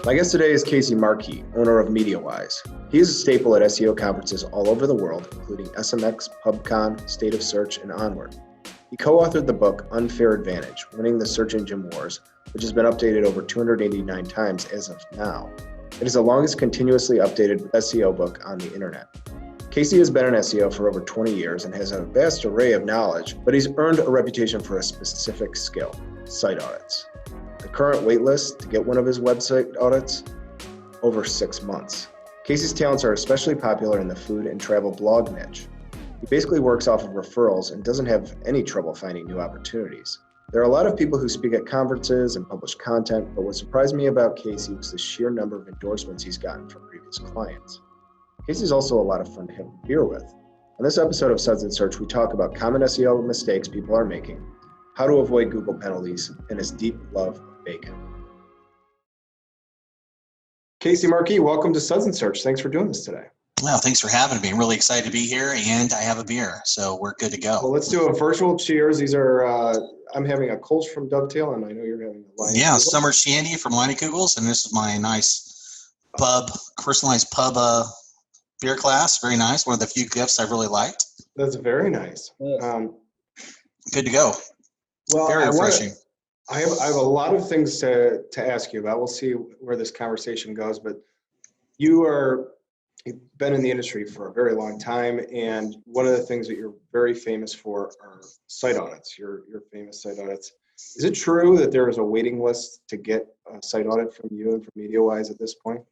My guest today is Casey Markee, owner of Media Wyse. He is a staple at SEO conferences all over the world, including SMX, Pubcon, State of Search, and Onward. He co-authored the book Unfair Advantage, Winning the Search Engine Wars, which has been updated over 289 times as of now. It is the longest continuously updated SEO book on the internet. Casey has been in SEO for over 20 years and has a vast array of knowledge, but he's earned a reputation for a specific skill: site audits. The current waitlist to get one of his website audits, over 6 months. Casey's talents are especially popular in the food and travel blog niche. He basically works off of referrals and doesn't have any trouble finding new opportunities. There are a lot of people who speak at conferences and publish content, but what surprised me about Casey was the sheer number of endorsements he's gotten from previous clients. Casey's also a lot of fun to have a beer with. On this episode of Suds and Search, we talk about common SEO mistakes people are making, how to avoid Google penalties, and his deep love of bacon. Casey Markee, welcome to Suds and Search. Thanks for doing this today. Well, thanks for having me. I'm really excited to be here, and I have a beer, so we're good to go. Well, let's do a virtual cheers. These are, I'm having a Kolsch from Dovetail, and I know you're having a Line Yeah, of summer shandy from Line of Kugels, and this is my nice personalized pub beer glass. Very nice. One of the few gifts I really liked. That's very nice. Good to go. Well, Very refreshing. I have a lot of things to ask you about. We'll see where this conversation goes, but you've been in the industry for a very long time, and one of the things that you're very famous for are site audits, your famous site audits. Is it true that there is a waiting list to get a site audit from you and from Media Wyse at this point?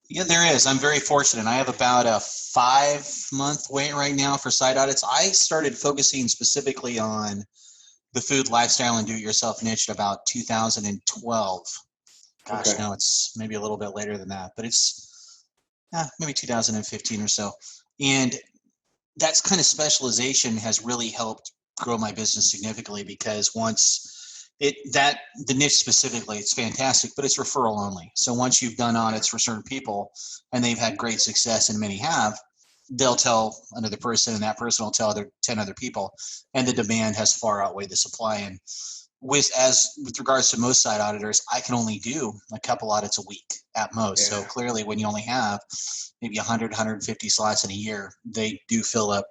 Yeah, there is. I'm very fortunate. I have about a 5-month wait right now for site audits. I started focusing specifically on the food, lifestyle, and do-it-yourself niche in about 2012. Gosh, Okay. no, it's maybe a little bit later than that, but it's maybe 2015 or so. And that's kind of specialization has really helped grow my business significantly, because once the niche specifically, it's fantastic, but it's referral only. So once you've done audits for certain people and they've had great success, and many have, they'll tell another person, and that person will tell 10 other people, and the demand has far outweighed the supply. And with regards to most site auditors, I can only do a couple audits a week at most. Yeah. So clearly, when you only have maybe 100, 150 slots in a year, they do fill up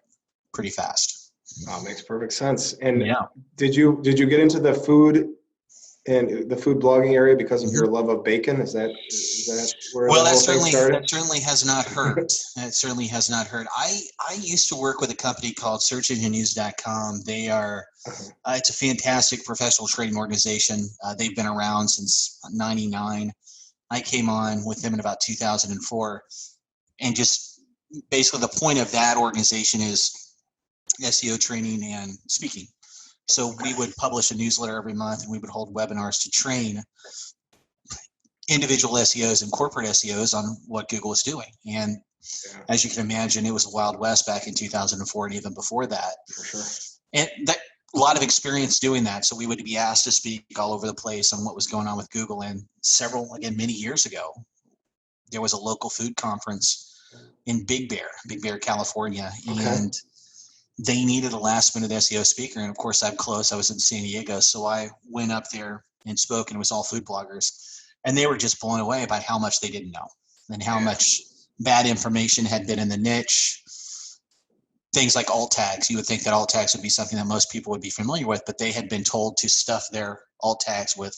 pretty fast. Oh, makes perfect sense. And Yeah. did you get into the food and the food blogging area because of your love of bacon? Is that where Well, the that whole thing started? certainly has not hurt. That certainly has not hurt. I used to work with a company called SearchEngineNews.com. They are it's a fantastic professional trading organization. They've been around since '99. I came on with them in about 2004, and just basically the point of that organization is SEO training and speaking. So we would publish a newsletter every month, and we would hold webinars to train individual SEOs and corporate SEOs on what Google is doing. And as you can imagine, it was the Wild West back in 2004 and even before that. For sure. And a lot of experience doing that. So we would be asked to speak all over the place on what was going on with Google. And many years ago, there was a local food conference in Big Bear, California. Okay. And they needed a last-minute SEO speaker. And of course, I'm close. I was in San Diego. So I went up there and spoke, and it was all food bloggers. And they were just blown away about how much they didn't know and how much bad information had been in the niche. Things like alt tags. You would think that alt tags would be something that most people would be familiar with, but they had been told to stuff their alt tags with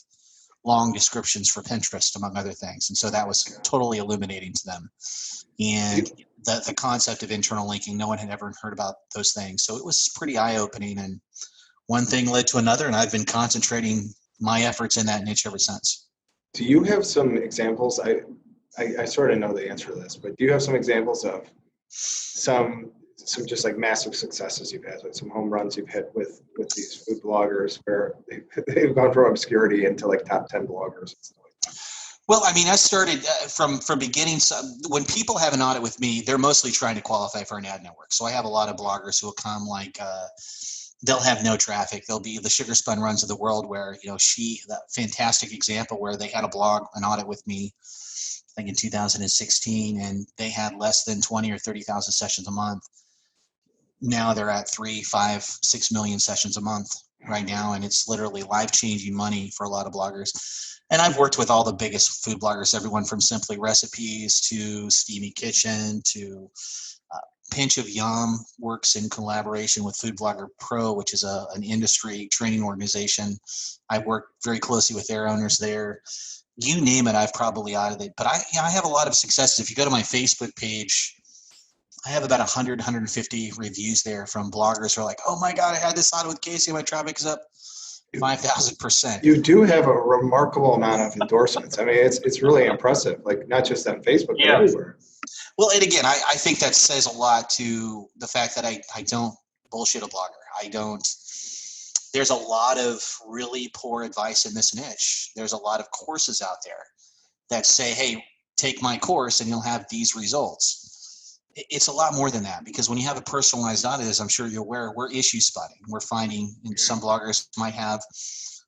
long descriptions for Pinterest, among other things. And so that was totally illuminating to them. And the concept of internal linking, no one had ever heard about those things. So it was pretty eye-opening, and one thing led to another, and I've been concentrating my efforts in that niche ever since. Do you have some examples? I sort of know the answer to this, but do you have some examples of some just like massive successes you've had, some home runs you've hit with these food bloggers where they've gone from obscurity into like top 10 bloggers and stuff like that? Well, I mean, I started from beginning. So when people have an audit with me, they're mostly trying to qualify for an ad network. So I have a lot of bloggers who will come they'll have no traffic. They'll be the Sugar Spun Runs of the world, where, that fantastic example where they had an audit with me, I think in 2016, and they had less than 20 or 30,000 sessions a month. Now they're at 3, 5, 6 million sessions a month. right now, and it's literally life-changing money for a lot of bloggers. And I've worked with all the biggest food bloggers, everyone from Simply Recipes to Steamy Kitchen to Pinch of Yum works in collaboration with Food Blogger Pro, which is an industry training organization. I work very closely with their owners there. You name it, I've probably audited. But I have a lot of successes. If you go to my Facebook page, I have about 100, 150 reviews there from bloggers who are like, oh my God, I had this audit with Casey, my traffic is up 5,000%. You do have a remarkable amount of endorsements. I mean, it's really impressive, like not just on Facebook, but everywhere. Well, and again, I think that says a lot to the fact that I don't bullshit a blogger. There's a lot of really poor advice in this niche. There's a lot of courses out there that say, hey, take my course and you'll have these results. It's a lot more than that, because when you have a personalized audit, as I'm sure you're aware, we're issue spotting. We're finding, and some bloggers might have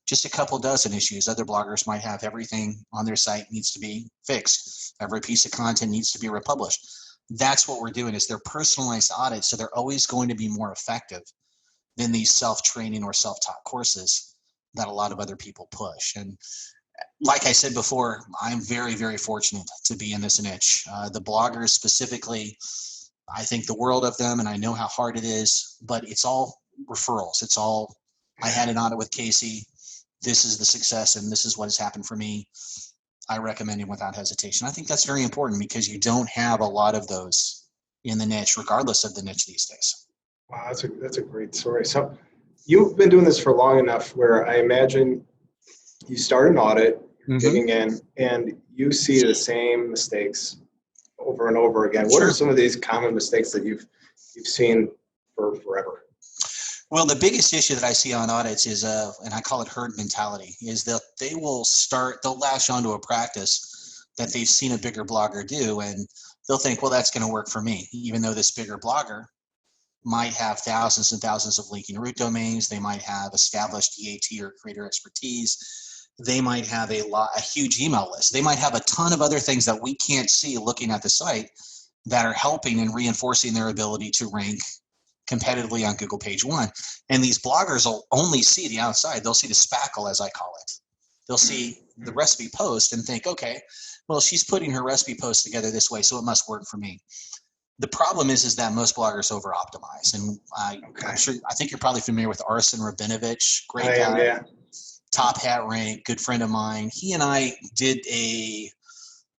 just a couple dozen issues. Other bloggers might have everything on their site needs to be fixed. Every piece of content needs to be republished. That's what we're doing, is they're personalized audits. So they're always going to be more effective than these self-training or self-taught courses that a lot of other people push. And like I said before, I'm very, very fortunate to be in this niche. The bloggers specifically, I think the world of them, and I know how hard it is, but it's all referrals. It's all, I had an audit with Casey. This is the success, and this is what has happened for me. I recommend him without hesitation. I think that's very important, because you don't have a lot of those in the niche, regardless of the niche these days. Wow, that's a great story. So you've been doing this for long enough where I imagine you start an audit, digging in, and you see the same mistakes over and over again. What are some of these common mistakes that you've seen for forever? Well, the biggest issue that I see on audits is, and I call it herd mentality, is that they'll lash onto a practice that they've seen a bigger blogger do, and they'll think, well, that's going to work for me, even though this bigger blogger might have thousands and thousands of linking root domains. They might have established EAT or creator expertise. They might have a huge email list. They might have a ton of other things that we can't see looking at the site that are helping and reinforcing their ability to rank competitively on Google page one. And these bloggers will only see the outside. They'll see the spackle, as I call it. They'll see the recipe post and think, okay, well, she's putting her recipe post together this way, so it must work for me. The problem is that most bloggers over optimize. And I think you're probably familiar with Arsen Rabinovich, great guy, top hat rank, good friend of mine. He and I did a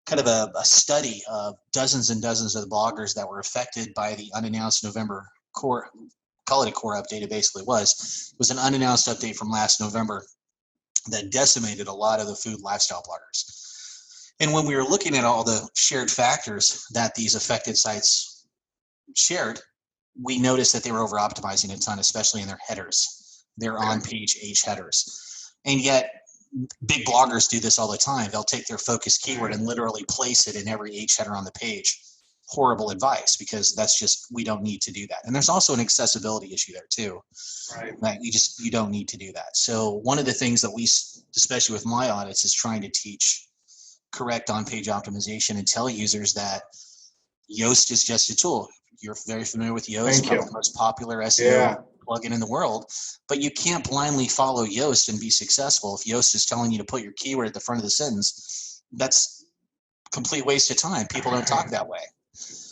kind of a study of dozens and dozens of the bloggers that were affected by the unannounced November core, call it a core update. It basically was an unannounced update from last November that decimated a lot of the food lifestyle bloggers. And when we were looking at all the shared factors that these affected sites shared, we noticed that they were over optimizing a ton, especially in their headers, their on-page H headers. And yet big bloggers do this all the time. They'll take their focus keyword and literally place it in every H header on the page. Horrible advice, because that's just, we don't need to do that. And there's also an accessibility issue there too. Right. Like you don't need to do that. So one of the things that we, especially with my audits, is trying to teach correct on-page optimization and tell users that Yoast is just a tool. You're very familiar with Yoast, probably the most popular SEO plugin in the world, but you can't blindly follow Yoast and be successful. If Yoast is telling you to put your keyword at the front of the sentence, that's a complete waste of time. People don't talk that way.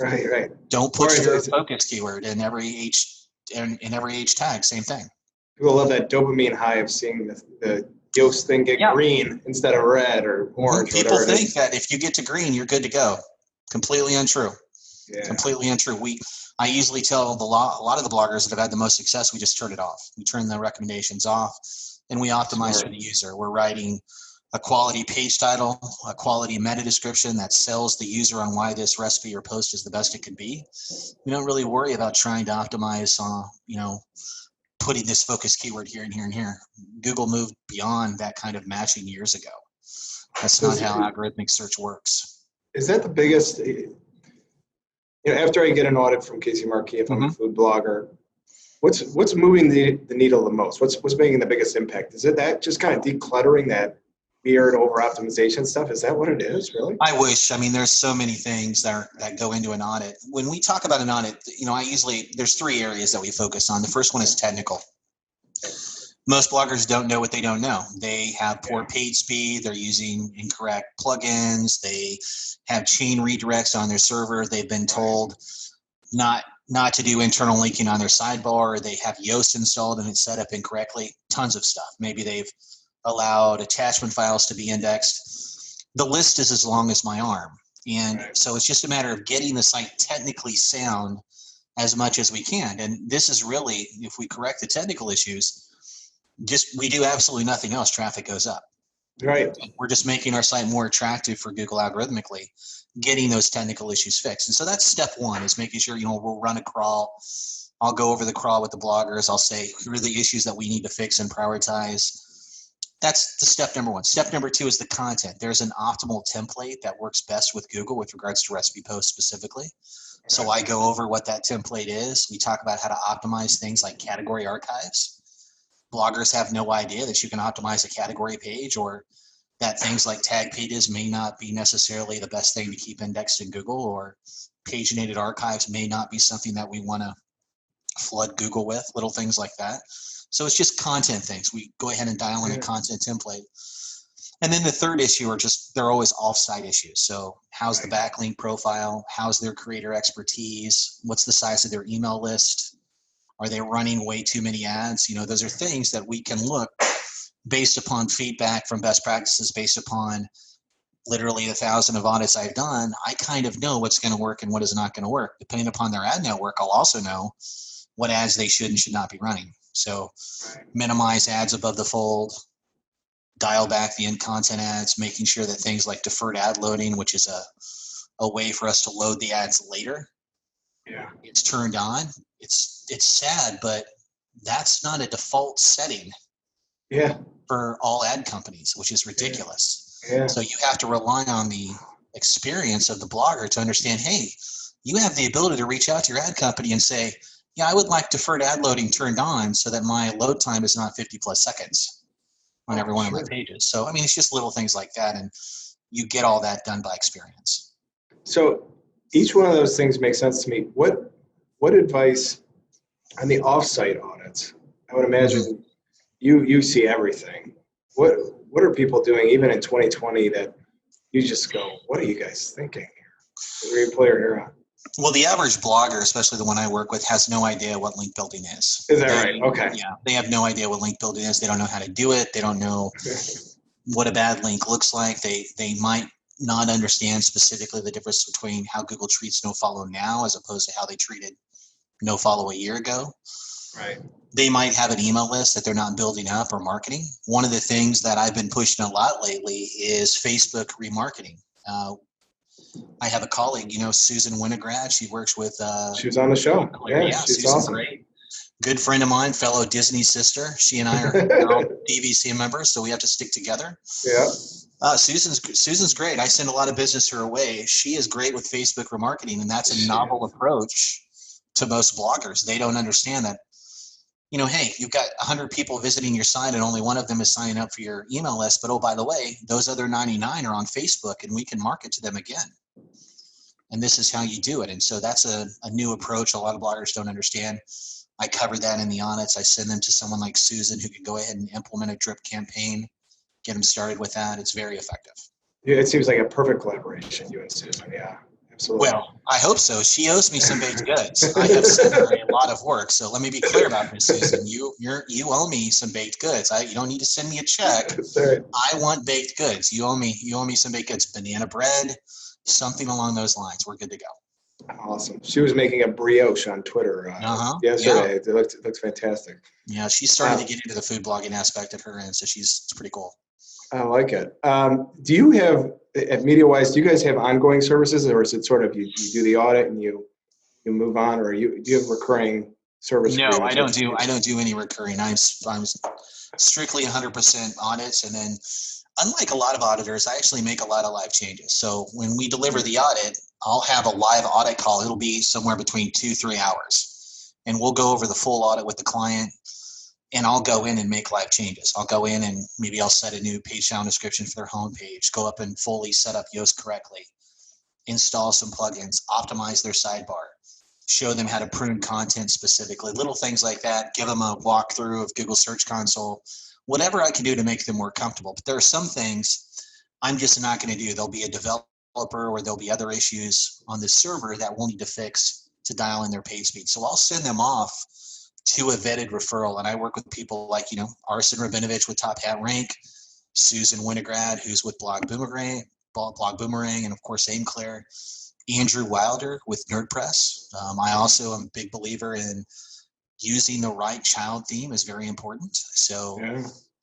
Right. Don't put your focus keyword in every H tag. Same thing. People love that dopamine high of seeing the Yoast thing get green instead of red or orange. People think that if you get to green, you're good to go. Completely untrue. Yeah. Completely untrue. I usually tell a lot of the bloggers that have had the most success, we just turn it off. We turn the recommendations off, and we optimize for the user. We're writing a quality page title, a quality meta description that sells the user on why this recipe or post is the best it could be. We don't really worry about trying to optimize, putting this focus keyword here and here and here. Google moved beyond that kind of matching years ago. That's not how algorithmic search works. Is that the biggest? After I get an audit from Casey Markee, if I'm a food blogger, what's moving the needle the most? What's making the biggest impact? Is it that just kind of decluttering that weird over optimization stuff? Is that what it is, really? I wish. I mean, there's so many things that go into an audit. When we talk about an audit, there's three areas that we focus on. The first one is technical. Most bloggers don't know what they don't know. They have poor page speed. They're using incorrect plugins. They have chain redirects on their server. They've been told not to do internal linking on their sidebar. They have Yoast installed and it's set up incorrectly. Tons of stuff. Maybe they've allowed attachment files to be indexed. The list is as long as my arm. And so it's just a matter of getting the site technically sound as much as we can. And this is really, if we correct the technical issues, we do absolutely nothing else, traffic goes up. Right. We're just making our site more attractive for Google algorithmically, getting those technical issues fixed. And so that's step one, is making sure, we'll run a crawl. I'll go over the crawl with the bloggers. I'll say, here are the issues that we need to fix and prioritize. That's the step number one. Step number two is the content. There's an optimal template that works best with Google with regards to recipe posts specifically. So I go over what that template is. We talk about how to optimize things like category archives. Bloggers have no idea that you can optimize a category page, or that things like tag pages may not be necessarily the best thing to keep indexed in Google, or paginated archives may not be something that we want to flood Google with, little things like that. So it's just content things. We go ahead and dial in a content template. And then the third issue they're always off-site issues. So how's the backlink profile? How's their creator expertise? What's the size of their email list? Are they running way too many ads? Those are things that we can look based upon feedback from best practices, based upon literally 1,000 of audits I've done. I kind of know what's going to work and what is not going to work. Depending upon their ad network, I'll also know what ads they should and should not be running. So minimize ads above the fold, dial back the in content ads, making sure that things like deferred ad loading, which is a way for us to load the ads later, it's turned on. It's sad, but that's not a default setting for all ad companies, which is ridiculous. So you have to rely on the experience of the blogger to understand, hey, you have the ability to reach out to your ad company and say, I would like deferred ad loading turned on so that my load time is not 50 plus seconds on every one of my pages. So, it's just little things like that. And you get all that done by experience. So each one of those things makes sense to me. What advice on the offsite audits? I would imagine you see everything. What are people doing even in 2020 that you just go, what are you guys thinking here? Where you play your hair on? Well, the average blogger, especially the one I work with, has no idea what link building is. Is that right? Okay. Yeah, they have no idea what link building is. They don't know how to do it. They don't know what a bad link looks like. They might not understand specifically the difference between how Google treats nofollow now as opposed to how they treated nofollow a year ago. Right. They might have an email list that they're not building up or marketing. One of the things that I've been pushing a lot lately is Facebook remarketing. I have a colleague, Susan Winograd. She works with. She was on the show. Yeah, she's Susan's awesome. great. Good friend of mine, fellow Disney sister. She and I are all DVC members, so we have to stick together. Yeah. Susan's great. I send a lot of business her way. She is great with Facebook remarketing, and that's a novel approach to most bloggers. They don't understand that. Hey, you've got 100 people visiting your site and only one of them is signing up for your email list. But, oh, by the way, those other 99 are on Facebook and we can market to them again. And this is how you do it. And so that's a new approach a lot of bloggers don't understand. I cover that in the audits. I send them to someone like Susan who can go ahead and implement a drip campaign, get them started with that. It's very effective. Yeah, it seems like a perfect collaboration, you and Susan. Yeah. Absolutely. Well, I hope so. She owes me some baked goods. I have sent her a lot of work. So let me be clear about this, Susan. You owe me some baked goods. You don't need to send me a check. Right. I want baked goods. You owe me some baked goods. Banana bread, something along those lines. We're good to go. Awesome. She was making a brioche on Twitter yesterday. It looks fantastic. Yeah, she's starting to get into the food blogging aspect at her end, so it's pretty cool. I like it. Do you have, at Media Wyse, do you guys have ongoing services, or is it sort of you do the audit and you move on, or do you have recurring service? No, I don't do any recurring. I'm strictly 100% audits, and then unlike a lot of auditors, I actually make a lot of live changes. So when we deliver the audit, I'll have a live audit call. It'll be somewhere between 2-3 hours, and we'll go over the full audit with the client. And I'll go in and make live changes. I'll go in and maybe I'll set a new page sound description for their homepage, go up and fully set up Yoast correctly, install some plugins, optimize their sidebar, show them how to prune content specifically, little things like that, give them a walkthrough of Google Search Console, whatever I can do to make them more comfortable. But there are some things I'm just not going to do. There'll be a developer or there'll be other issues on the server that we'll need to fix to dial in their page speed. So I'll send them off to a vetted referral. And I work with people like, Arsen Rabinovich with Top Hat Rank, Susan Winograd, who's with Blog Boomerang, and of course, Aimclair, Andrew Wilder with NerdPress. I also am a big believer in using the right child theme is very important. So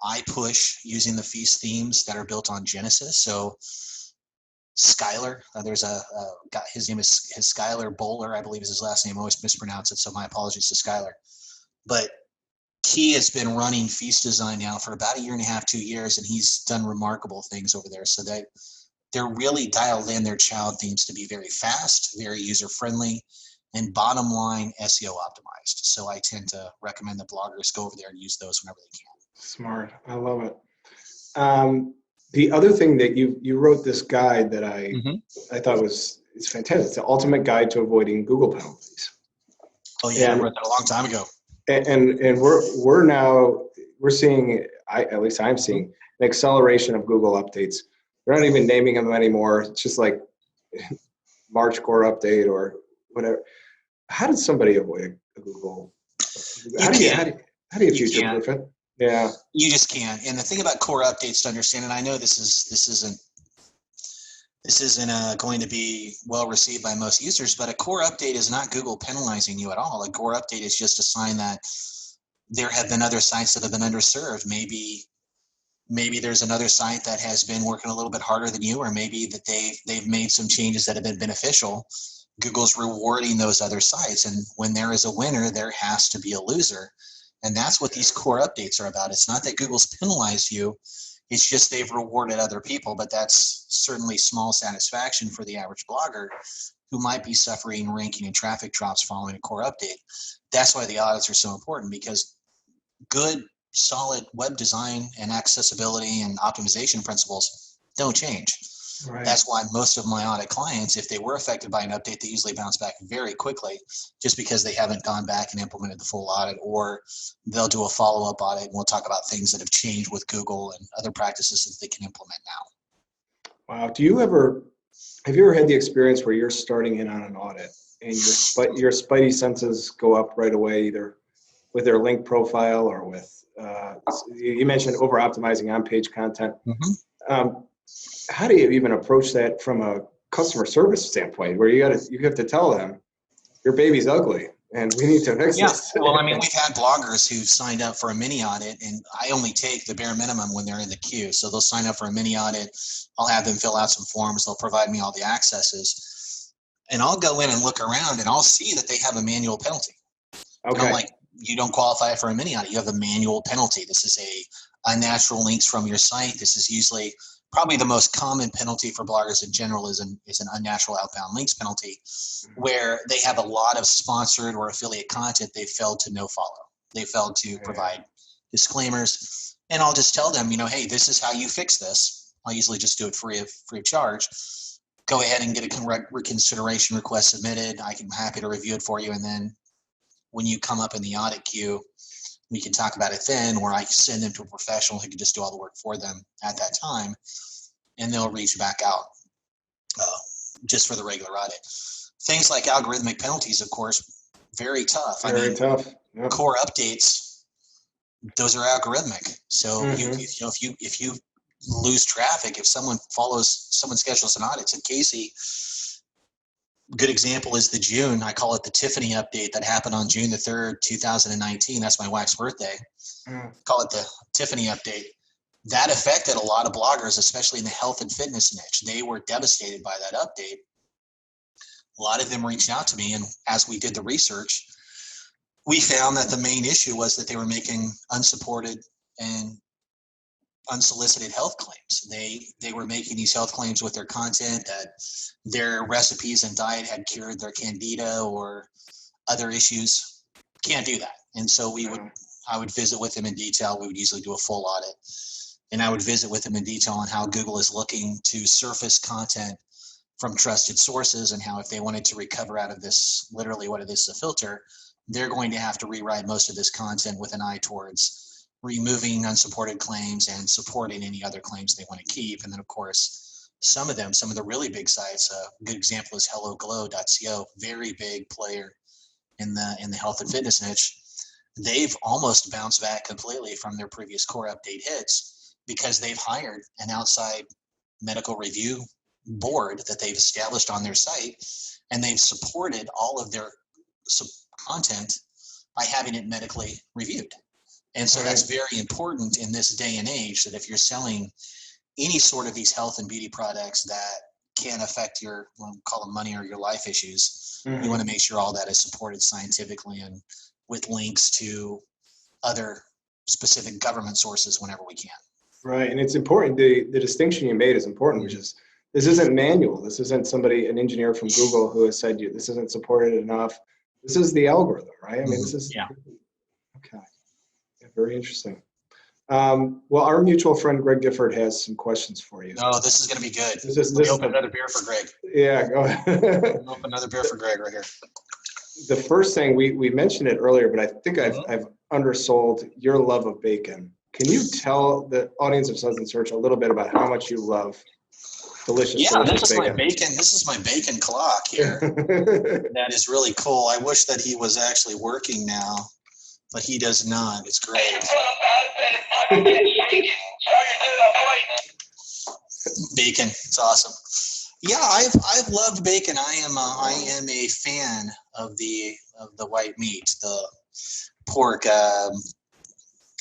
I push using the Feast themes that are built on Genesis. So Skylar, there's a guy, his name is Skylar Bowler, I believe is his last name. I always mispronounce it, so my apologies to Skylar. But he has been running Feast Design now for about 1.5 years, 2 years, and he's done remarkable things over there. So they're really dialed in their child themes to be very fast, very user-friendly, and bottom line SEO optimized. So I tend to recommend that bloggers go over there and use those whenever they can. Smart. I love it. The other thing that you wrote this guide that I thought it's fantastic. It's the ultimate guide to avoiding Google penalties. Oh yeah, I wrote that a long time ago. And we're seeing, at least I'm seeing, an acceleration of Google updates. They're not even naming them anymore. It's just like March core update or whatever. How does somebody avoid a Google? How do you future-proof it? Yeah, you just can't. And the thing about core updates to understand, and I know this isn't going to be well received by most users, but a core update is not Google penalizing you at all. A core update is just a sign that there have been other sites that have been underserved. Maybe there's another site that has been working a little bit harder than you, or maybe that they've made some changes that have been beneficial. Google's rewarding those other sites, and when there is a winner, there has to be a loser. And that's what these core updates are about. It's not that Google's penalized you. It's just they've rewarded other people, but that's certainly small satisfaction for the average blogger who might be suffering ranking and traffic drops following a core update. That's why the audits are so important, because good, solid web design and accessibility and optimization principles don't change. Right. That's why most of my audit clients, if they were affected by an update, they usually bounce back very quickly, just because they haven't gone back and implemented the full audit, or they'll do a follow-up audit and we'll talk about things that have changed with Google and other practices that they can implement now. Wow. Have you ever had the experience where you're starting in on an audit and your spidey senses go up right away, either with their link profile or with, you mentioned over-optimizing on-page content. How do you even approach that from a customer service standpoint, where you have to tell them your baby's ugly and we need to fix this? Well, I mean, we've had bloggers who've signed up for a mini audit, and I only take the bare minimum when they're in the queue. So they'll sign up for a mini audit. I'll have them fill out some forms. They'll provide me all the accesses, and I'll go in and look around, and I'll see that they have a manual penalty. Okay. And I'm like, you don't qualify for a mini audit. You have a manual penalty. This is a unnatural links from your site. This is usually probably the most common penalty for bloggers in general is an unnatural outbound links penalty, where they have a lot of sponsored or affiliate content they failed to no follow. They failed to provide disclaimers. And I'll just tell them, hey, this is how you fix this. I'll usually just do it free of charge. Go ahead and get a reconsideration request submitted. I'm happy to review it for you. And then when you come up in the audit queue, we can talk about it then, or I send them to a professional who can just do all the work for them at that time, and they'll reach back out just for the regular audit. Things like algorithmic penalties, of course, very tough. Very tough. Yep. Core updates, those are algorithmic. So if you lose traffic, if someone schedules an audit, and Casey, good example is I call it the Tiffany update that happened on June the 3rd, 2019. That's my wife's birthday. Call it the Tiffany update. That affected a lot of bloggers, especially in the health and fitness niche. They were devastated by that update. A lot of them reached out to me, and as we did the research, we found that the main issue was that they were making unsupported and unsolicited health claims. They were making these health claims with their content that their recipes and diet had cured their candida or other issues. Can't do that. And so I would visit with them in detail. We would usually do a full audit, and I would visit with them in detail on how Google is looking to surface content from trusted sources, and how if they wanted to recover out of this, literally what it is, a filter, they're going to have to rewrite most of this content with an eye towards removing unsupported claims and supporting any other claims they want to keep. And then, of course, some of the really big sites, a good example is helloglow.co, very big player in the health and fitness niche. They've almost bounced back completely from their previous core update hits because they've hired an outside medical review board that they've established on their site, and they've supported all of their content by having it medically reviewed. And so that's very important in this day and age, that if you're selling any sort of these health and beauty products that can affect your, we'll call them money or your life issues, you want to make sure all that is supported scientifically and with links to other specific government sources whenever we can. Right. And it's important. The distinction you made is important, which is this isn't manual. This isn't an engineer from Google who has said this isn't supported enough. This is the algorithm, right? I mean, this is, okay. Yeah, very interesting. Well, our mutual friend, Greg Gifford, has some questions for you. Oh, this is going to be good. Let me open another beer for Greg. Yeah, go ahead. Open another beer for Greg right here. The first thing, we mentioned it earlier, but I think I've undersold your love of bacon. Can you tell the audience of Suds and Search a little bit about how much you love delicious bacon? This is my bacon clock here. That is really cool. I wish that he was actually working now, but he does not. It's great. Bacon. It's awesome. Yeah, I've loved bacon. I am a fan of the white meat, the pork.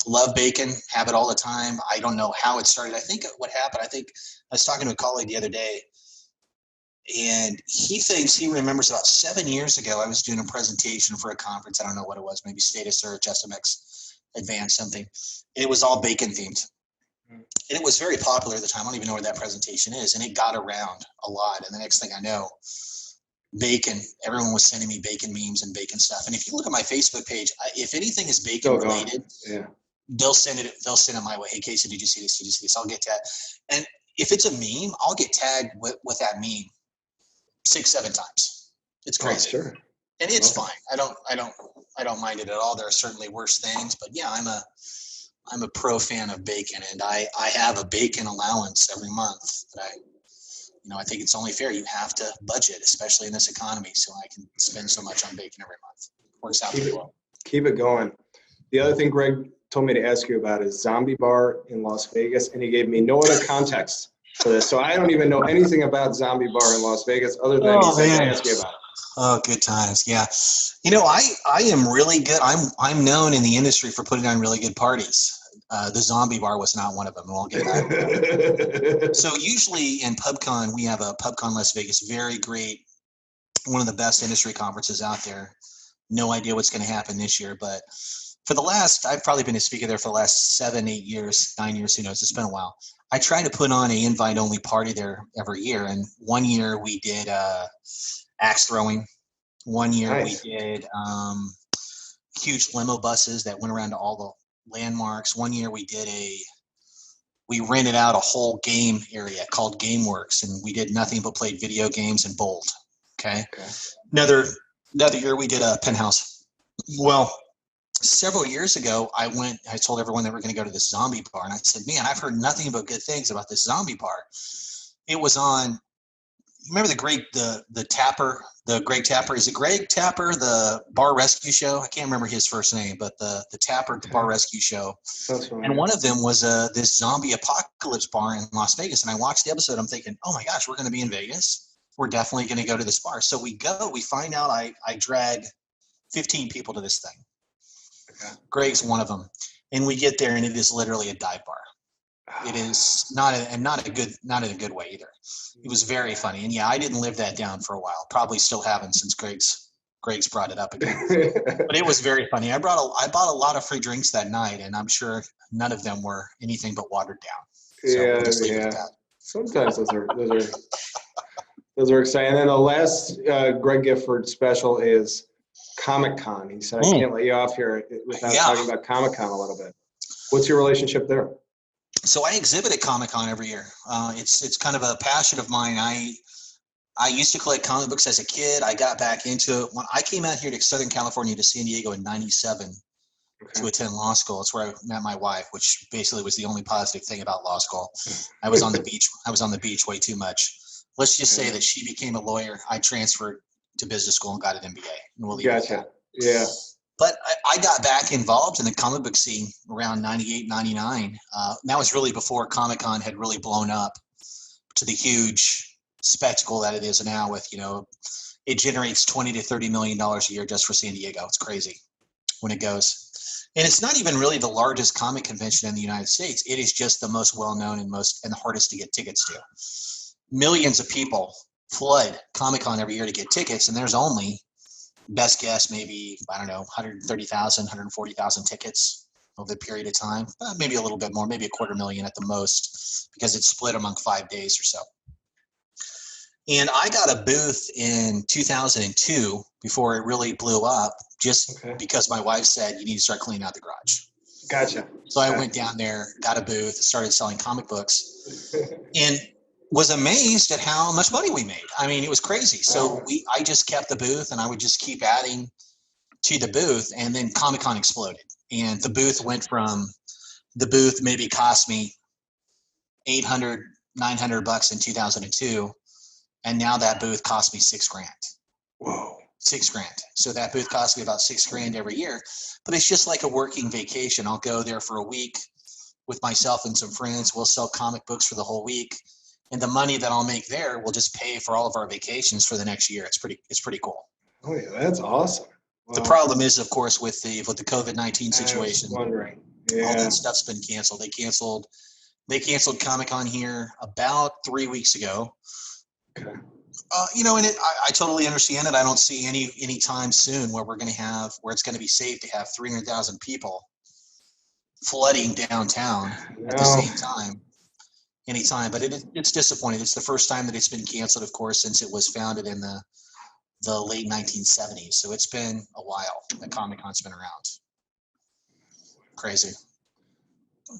Love bacon, have it all the time. I don't know how it started. I think what happened, I was talking to a colleague the other day, and he remembers about 7 years ago, I was doing a presentation for a conference. I don't know what it was, maybe State of Search, SMX Advanced something. It was all bacon themed. And it was very popular at the time. I don't even know where that presentation is. And it got around a lot. And the next thing I know, bacon, everyone was sending me bacon memes and bacon stuff. And if you look at my Facebook page, if anything is bacon related, they'll send it my way. Hey, Casey, did you see this? Did you see this? I'll get that. And if it's a meme, I'll get tagged with that meme 6-7 times. It's crazy. Oh, sure. And it's fine. I don't mind it at all. There are certainly worse things, but yeah, I'm a pro fan of bacon, and I have a bacon allowance every month that I think it's only fair. You have to budget, especially in this economy, so I can spend so much on bacon every month. Works out pretty well. Keep it going. The other thing Greg told me to ask you about is Zombie Bar in Las Vegas, and he gave me no other context for this. So I don't even know anything about Zombie Bar in Las Vegas other than he said to ask you about it. Oh, good times. Yeah. I am really good. I'm known in the industry for putting on really good parties. The Zombie Bar was not one of them, and I'll get back to that. So usually in Pubcon, we have a Pubcon Las Vegas, very great, one of the best industry conferences out there. No idea what's going to happen this year, but I've probably been a speaker there for the last 7, 8 years, 9 years, who knows, it's been a while. I try to put on an invite-only party there every year, and one year we did axe throwing. One year we did huge limo buses that went around to all the landmarks. One year we rented out a whole game area called GameWorks, and we did nothing but played video games and bowled. Okay. Another year we did a penthouse. Well, several years ago, I told everyone that we're going to go to this Zombie Bar, and I said, man, I've heard nothing but good things about this Zombie Bar. It was on, you remember the Tapper, the Greg Tapper? Is it Greg Tapper, the bar rescue show? I can't remember his first name, but the Tapper, the bar rescue show. And one of them was this zombie apocalypse bar in Las Vegas. And I watched the episode. I'm thinking, oh my gosh, we're going to be in Vegas. We're definitely going to go to this bar. So we find out I drag 15 people to this thing. Okay. Greg's one of them. And we get there, and it is literally a dive bar. It is not in a good way either. It was very funny, and yeah, I didn't live that down for a while. Probably still haven't since Greg's brought it up again. But it was very funny. I bought a lot of free drinks that night, and I'm sure none of them were anything but watered down. So we'll just leave it at that. Sometimes those are exciting. And then the last Greg Gifford special is Comic-Con. He said, I can't let you off here without talking about Comic-Con a little bit. What's your relationship there? So I exhibit at Comic-Con every year. It's kind of a passion of mine. I used to collect comic books as a kid. I got back into it when I came out here to Southern California to San Diego in '97 to attend law school. It's where I met my wife, which basically was the only positive thing about law school. I was on the beach. I was on the beach way too much. Let's just say that she became a lawyer. I transferred to business school and got an MBA. And we'll leave it at that. Yeah. But I got back involved in the comic book scene around 98, 99. That was really before Comic-Con had really blown up to the huge spectacle that it is now with, it generates $20 to $30 million a year just for San Diego. It's crazy when it goes. And it's not even really the largest comic convention in the United States. It is just the most well-known and the hardest to get tickets to. Millions of people flood Comic-Con every year to get tickets, and there's only, best guess, maybe, 130,000, 140,000 tickets over the period of time. Maybe a little bit more, maybe 250,000 at the most, because it's split among 5 days or so. And I got a booth in 2002 before it really blew up, just because my wife said, you need to start cleaning out the garage. Gotcha. So I went down there, got a booth, started selling comic books, and was amazed at how much money we made. I mean, it was crazy. So I just kept the booth, and I would just keep adding to the booth, and then Comic-Con exploded. And the booth maybe cost me $800, $900 in 2002. And now that booth cost me $6,000. Whoa. $6,000. So that booth cost me about $6,000 every year. But it's just like a working vacation. I'll go there for a week with myself and some friends. We'll sell comic books for the whole week. And the money that I'll make there will just pay for all of our vacations for the next year. It's pretty cool. Oh yeah, that's awesome. Wow. The problem is, of course, with the COVID-19 situation, I was wondering. all that stuff's been canceled. They canceled Comic-Con here about 3 weeks ago. Okay. And I totally understand it. I don't see any time soon where it's going to be safe to have 300,000 people flooding downtown at the same time. Anytime, but it's disappointing. It's the first time that it's been canceled, of course, since it was founded in the late 1970s. So it's been a while that Comic-Con's been around. Crazy.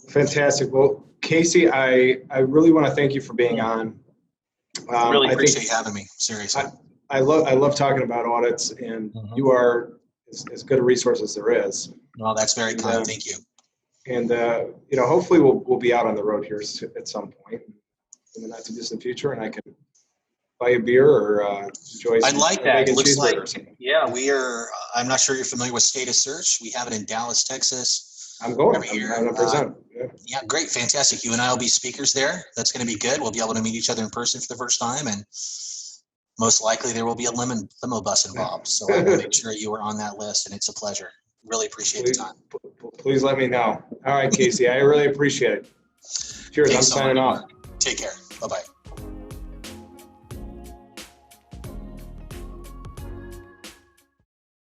Fantastic. Well, Casey, I really want to thank you for being on. Really appreciate you having me. Seriously. I love talking about audits, and you are as good a resource as there is. Well, that's very kind. Thank you. And hopefully we'll be out on the road here at some point in the not too distant future, and I can buy a beer or enjoy. I'd like that. It looks like, we are. I'm not sure you're familiar with State of Search. We have it in Dallas, Texas. I'm going. Every year. 100%. Yeah, great, fantastic. You and I will be speakers there. That's going to be good. We'll be able to meet each other in person for the first time, and most likely there will be a limo bus involved. So I will make sure you are on that list, and it's a pleasure. Really appreciate the time. Please let me know. All right, Casey, I really appreciate it. Cheers. I'm signing off. Take care. Bye-bye.